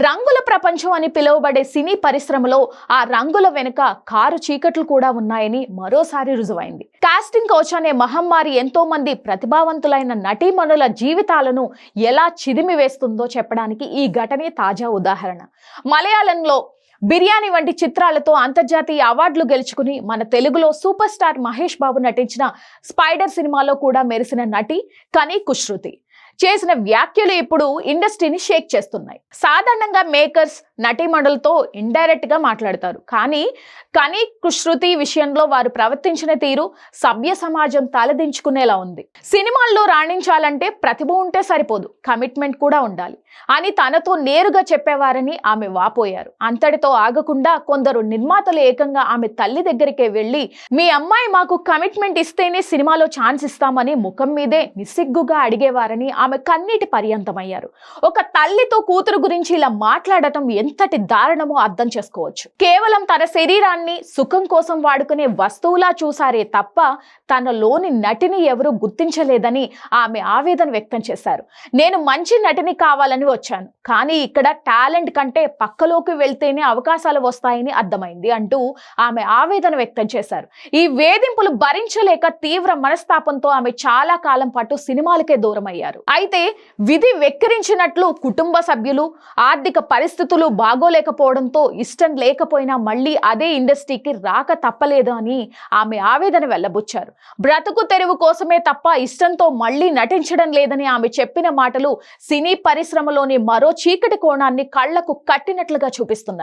రంగుల ప్రపంచం అని పిలువబడే సినీ పరిశ్రమలో ఆ రంగుల వెనుక కారు చీకట్లు కూడా ఉన్నాయని మరోసారి రుజువైంది. కాస్టింగ్ కౌచ్ అనే మహమ్మారి ఎంతో మంది ప్రతిభావంతులైన నటీమణుల జీవితాలను ఎలా చిదిమి వేస్తుందో చెప్పడానికి ఈ ఘటనే తాజా ఉదాహరణ. మలయాళంలో బిర్యానీ వంటి చిత్రాలతో అంతర్జాతీయ అవార్డులు గెలుచుకుని మన తెలుగులో సూపర్ స్టార్ మహేష్ బాబు నటించిన స్పైడర్ సినిమాలో కూడా మెరిసిన నటి కని కుశ్రుతి చేసిన వ్యాఖ్యలు ఇప్పుడు ఇండస్ట్రీని షేక్ చేస్తున్నాయి. సాధారణంగా మేకర్స్ నటీమణులతో ఇండైరెక్ట్ గా మాట్లాడతారు, కానీ కని కుశ్రుతి విషయంలో వారు ప్రవర్తించిన తీరు సభ్య సమాజం తలదించుకునేలా ఉంది. సినిమాల్లో రాణించాలంటే ప్రతిభ ఉంటే సరిపోదు, కమిట్మెంట్ కూడా ఉండాలి అని తనతో నేరుగా చెప్పేవారని ఆమె వాపోయారు. అంతటితో ఆగకుండా కొందరు నిర్మాతలు ఏకంగా ఆమె తల్లి దగ్గరికే వెళ్లి, మీ అమ్మాయి మాకు కమిట్మెంట్ ఇస్తేనే సినిమాలో ఛాన్స్ ఇస్తామని ముఖం మీదే నిస్సిగ్గుగా అడిగేవారని ఆమె కన్నీటి పర్యంతమయ్యారు. ఒక తల్లితో కూతురు గురించి ఇలా మాట్లాడటం ఎంతటి దారుణమో అర్థం చేసుకోవచ్చు. కేవలం తన శరీరాన్ని సుఖం కోసం వాడుకునే వస్తువులా చూసారే తప్ప తనలోని నటిని ఎవరూ గుర్తించలేదని ఆమె ఆవేదన వ్యక్తం చేశారు. నేను మంచి నటిని కావాలని వచ్చాను, కానీ ఇక్కడ టాలెంట్ కంటే పక్కలోకి వెళ్తేనే అవకాశాలు వస్తాయని అర్థమైంది అంటూ ఆమె ఆవేదన వ్యక్తం చేశారు. ఈ వేధింపులు భరించలేక తీవ్ర మనస్తాపంతో ఆమె చాలా కాలం పాటు సినిమాలకే దూరం అయ్యారు. అయితే విధి వెక్కిరించినట్లు కుటుంబ సభ్యులు, ఆర్థిక పరిస్థితులు బాగోలేకపోవడంతో ఇష్టం లేకపోయినా మళ్ళీ అదే ఇండస్ట్రీకి రాక తప్పలేదు అని ఆమె ఆవేదన వెల్లబుచ్చారు. బ్రతుకు తెరువు కోసమే తప్ప ఇష్టంతో మళ్ళీ నటించడం లేదని ఆమె చెప్పిన మాటలు సినీ పరిశ్రమలోని మరో చీకటి కోణాన్ని కళ్లకు కట్టినట్లుగా చూపిస్తున్నాయి.